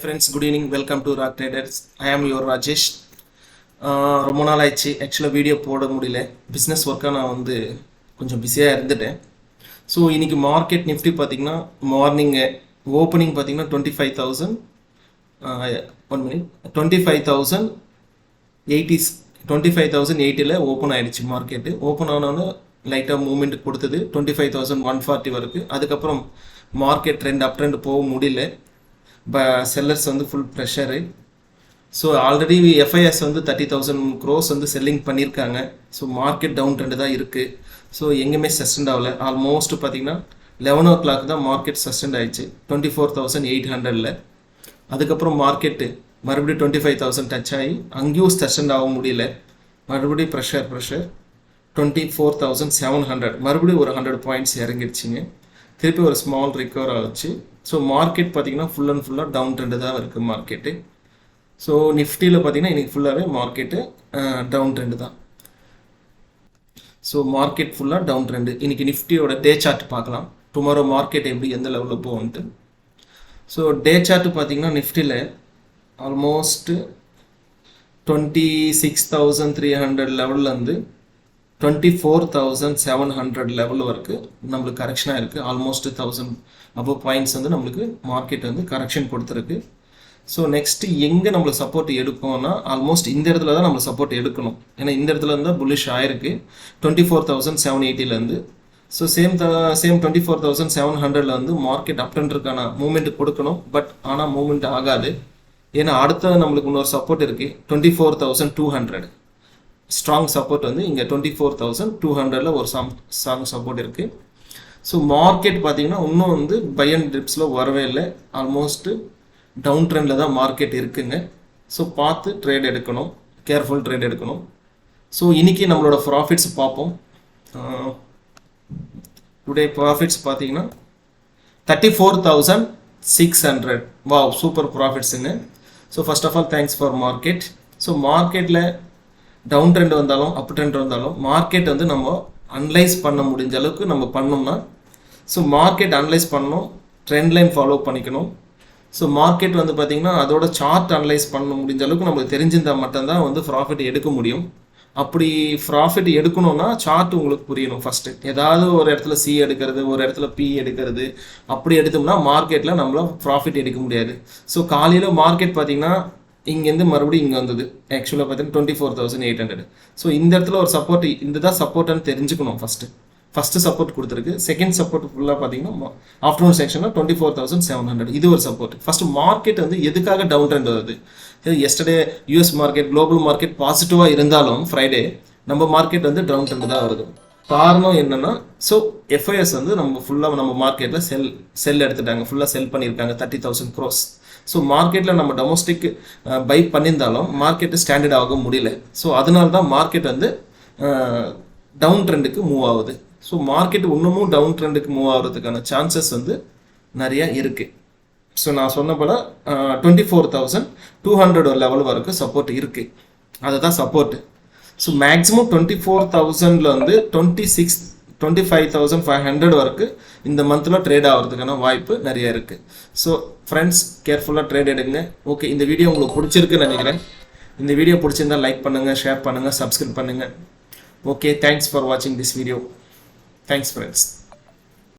Friends, good evening. Welcome to Rock Traders. I am your Rajesh. ரொம்ப நாள் ஆயிடுச்சு ஆக்சுவலாக வீடியோ போட முடியல. பிஸ்னஸ் ஒர்க்காக நான் கொஞ்சம் பிஸியாக இருந்துட்டேன். ஸோ இன்றைக்கி மார்க்கெட் நிஃப்டி பார்த்திங்கன்னா மார்னிங்கு ஓப்பனிங் பார்த்திங்கன்னா 25,000 1 minute 25,080 ஓப்பன் ஆகிடுச்சு மார்க்கெட்டு. ஓப்பன் ஆனோன்னு லைட்டாக மூவ்மெண்ட் கொடுத்தது 25,140 வரைக்கும். அதுக்கப்புறம் மார்க்கெட் அப் ட்ரெண்ட் போக முடியல. Sellers full pressure. So already FIs 30,000 crores selling பண்ணியிருக்காங்க. ஸோ மார்க்கெட் டவுன் ட்ரெண்டு தான் இருக்குது. ஸோ எங்கேயுமே சஸ்டெண்ட் ஆகலை. ஆல்மோஸ்ட் பார்த்திங்கன்னா 11 o'clock தான் மார்க்கெட் சஸ்டெண்ட் ஆகிடுச்சு 24,800. அதுக்கப்புறம் மார்க்கெட்டு மறுபடியும் 25,000 டச் ஆகி அங்கேயும் சஸ்டெண்ட் ஆக முடியல. மறுபடியும் ப்ரெஷர் 24,700 மறுபடியும் ஒரு 100 points இறங்கிடுச்சிங்க. திருப்பி ஒரு ஸ்மால் ரிகவர் ஆச்சு. ஸோ மார்க்கெட் பார்த்திங்கன்னா ஃபுல் அண்ட் ஃபுல்லாக டவுன் ட்ரெண்டு தான் இருக்குது மார்க்கெட்டு. ஸோ நிஃப்டியில் பார்த்திங்கன்னா இன்றைக்கி ஃபுல்லாகவே மார்க்கெட்டு டவுன் ட்ரெண்டு தான். ஸோ மார்க்கெட் ஃபுல்லாக டவுன் ட்ரெண்டு. இன்றைக்கி நிஃப்டியோட டே சார்ட் பார்க்கலாம். டுமாரோ மார்க்கெட் எப்படி எந்த லெவலில் போகும்ட்டு. ஸோ டே சார்ட்டு பார்த்திங்கன்னா நிஃப்டியில் ஆல்மோஸ்ட்டு 26,300 லெவல்லேருந்து 24,700 லெவல் வரைக்கும் நம்மளுக்கு கரெக்ஷனாக இருக்குது. ஆல்மோஸ்ட் 1000 above பாயிண்ட்ஸ் நம்மளுக்கு மார்க்கெட் கரெக்ஷன் கொடுத்துருக்கு. ஸோ நெக்ஸ்ட்டு எங்கே நம்மளுக்கு சப்போர்ட் எடுக்கும்னா ஆல்மோஸ்ட் இந்த இடத்துல தான் நம்ம சப்போர்ட் எடுக்கணும். ஏன்னா இந்த இடத்துல இருந்தால் புல்லிஷ் ஆயிருக்கு 24,780 ஸோ சேம் 24,700 மார்க்கெட் அப் ட்ரெண்டுக்கான மூவ்மெண்ட் கொடுக்கணும். பட் ஆனால் மூவ்மெண்ட் ஆகாது. ஏன்னா அடுத்த நம்மளுக்கு இன்னொரு சப்போர்ட் இருக்குது 24,200. ஸ்ட்ராங் சப்போர்ட் இங்கே 24,200 ஒரு ஸ்ட்ராங் சப்போர்ட் இருக்குது. ஸோ மார்க்கெட் பார்த்திங்கன்னா இன்னும் பை அண்ட் டிப்ஸில் வரவே இல்லை. ஆல்மோஸ்ட்டு டவுன் ட்ரெண்டில் தான் மார்க்கெட் இருக்குங்க. ஸோ பார்த்து ட்ரேட் எடுக்கணும், கேர்ஃபுல் ட்ரேட் எடுக்கணும். ஸோ இன்றைக்கி நம்மளோட ப்ராஃபிட்ஸ் பார்ப்போம். டுடே ப்ராஃபிட்ஸ் பார்த்திங்கன்னா 34,600. வாவ், சூப்பர் ப்ராஃபிட்ஸுங்க. So first of all thanks for market. So மார்க்கெட்டில் டவுன் ட்ரெண்ட் வந்தாலும் அப் ட்ரெண்ட் வந்தாலும் மார்க்கெட் நம்ம அனலைஸ் பண்ண முடிஞ்ச அளவுக்கு நம்ம பண்ணோம்னா, ஸோ மார்க்கெட் அனலைஸ் பண்ணணும், ட்ரெண்ட் லைன் ஃபாலோ பண்ணிக்கணும். ஸோ மார்க்கெட் பார்த்திங்கன்னா அதோட சார்ட் அனலைஸ் பண்ண முடிஞ்ச அளவுக்கு நம்மளுக்கு தெரிஞ்சிருந்தால் மட்டும்தான் ப்ராஃபிட் எடுக்க முடியும். அப்படி ப்ராஃபிட் எடுக்கணும்னா சார்ட் உங்களுக்கு புரியணும் ஃபஸ்ட்டு. ஏதாவது ஒரு இடத்துல சி எடுக்கிறது, ஒரு இடத்துல பி எடுக்கிறது, அப்படி எடுத்தோம்னா மார்க்கெட்டில் நம்மளால் ப்ராஃபிட் எடுக்க முடியாது. ஸோ காலையில் மார்க்கெட் பார்த்திங்கன்னா இங்கேருந்து மறுபடியும் இங்கே வந்தது. ஆக்சுவலாக பார்த்தீங்கன்னா 24,800. ஸோ இந்த இடத்துல ஒரு சப்போர்ட், இந்த தான் சப்போர்ட்னு தெரிஞ்சுக்கணும். ஃபஸ்ட்டு சப்போர்ட் கொடுத்துருக்கு. செகண்ட் சப்போர்ட் ஃபுல்லாக பார்த்தீங்கன்னா ஆஃப்டர்நூன் செக்ஷனில் 24,700 இது ஒரு சப்போர்ட். ஃபஸ்ட்டு மார்க்கெட் எதுக்காக டவுன் ட்ரெண்ட் வருது? Yesterday US market, global market பாசிட்டிவாக இருந்தாலும் ஃப்ரைடே நம்ம மார்க்கெட் டவுன் ட்ரெண்ட் தான் வருது. காரணம் என்னென்னா, ஸோ எஃப்ஐஎஸ் நம்ம ஃபுல்லாக நம்ம மார்க்கெட்டில் செல் எடுத்துட்டாங்க, ஃபுல்லாக செல் பண்ணியிருக்காங்க 30,000 crores. ஸோ மார்க்கெட்டில் நம்ம டொமஸ்டிக் பை பண்ணியிருந்தாலும் மார்க்கெட்டு ஸ்டாண்டர்ட் ஆக முடியல. ஸோ அதனால தான் மார்க்கெட் டவுன் ட்ரெண்டுக்கு மூவ் ஆகுது. ஸோ மார்க்கெட் இன்னமும் டவுன் ட்ரெண்டுக்கு மூவ் ஆகிறதுக்கான சான்சஸ் நிறையா இருக்குது. ஸோ நான் சொன்ன போல் 24,200 லெவல் வரைக்கும் சப்போர்ட் இருக்குது. அதுதான் சப்போர்ட்டு. ஸோ மேக்ஸிமம் 24,000 25,500 வரைக்கும் இந்த மந்தில் ட்ரேட் ஆகிறதுக்கான வாய்ப்பு நிறைய இருக்குது. ஸோ ஃப்ரெண்ட்ஸ், கேர்ஃபுல்லாக ட்ரேட் எடுங்க. ஓகே, இந்த வீடியோ உங்களுக்கு பிடிச்சிருக்குன்னு நினைக்கிறேன். இந்த வீடியோ பிடிச்சிருந்தால் லைக் பண்ணுங்கள், ஷேர் பண்ணுங்கள், சப்ஸ்கிரைப் பண்ணுங்கள். ஓகே, தேங்க்ஸ் ஃபார் வாட்சிங் திஸ் வீடியோ. Thanks friends.